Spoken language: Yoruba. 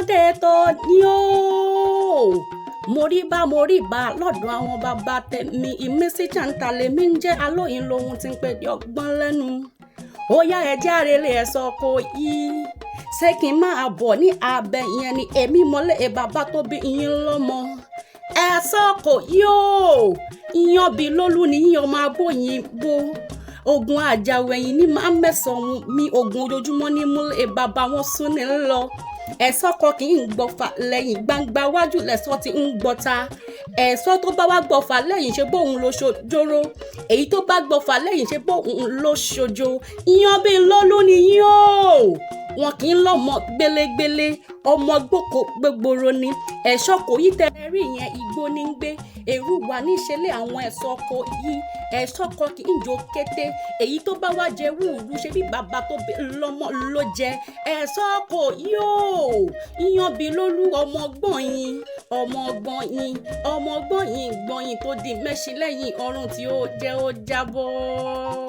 ọmọdé tó ní o moríbá lọ́dọ̀ àwọn bàbá tèmi ìmísí jàǹtàlẹ̀ mi ń jẹ́ alóyin lohun tí ń pè ní ọgbọ́n lẹ́nu ó yá ẹjẹ́ àrèlé ẹ̀sọ́ kò yí ṣé kí n máa bọ̀ ní abẹ́ ìyẹn ni èmi mọ́lẹ̀ bàbá tó bí yín lọ́mọ ẹ̀sọ́ kò yí o ìyàn bí lólú ni yíyan máa bóyin bó ogun àjàwẹ̀yìn ní máa mẹ́sàn-án mi ogun ojoojúmọ́ ní múlẹ̀ bàbá wọn sún ní lọ ẹ̀sọ́ kan kì í gbọ́fà lẹ́yìn gbangba wájú lẹ́sọ́ ti ń gbọ́ta ẹ̀sọ́ tó bá wá gbọ́fà lẹ́yìn ṣe bóun ló ṣojóró èyí tó bá gbọ́fà lẹ́yìn ṣe bóun ló ṣojo ìyàn bí lólú ni yín o wọn kì í lọ́mọ gbélégbélé ọmọ gbòkó gbogbooro ni ẹ̀ṣọ́ kò yí tẹ́lẹ̀ rí yẹn igbó ní gbé èrú wà níṣẹ́lẹ̀ àwọn ẹ̀ṣọ́ kò yí ẹ̀ṣọ́ kan kì í jó kété èyí tó bá wá jẹ wúrú ṣe bí bàbá tó bí lọ́mọ ló jẹ ẹ̀ṣọ́ kò yí o ìyàn bí lólú ọmọ gbọ̀nyìn tó di mẹ́ṣin lẹ́yìn ọrùn tí ó jẹ́ ó jábọ́.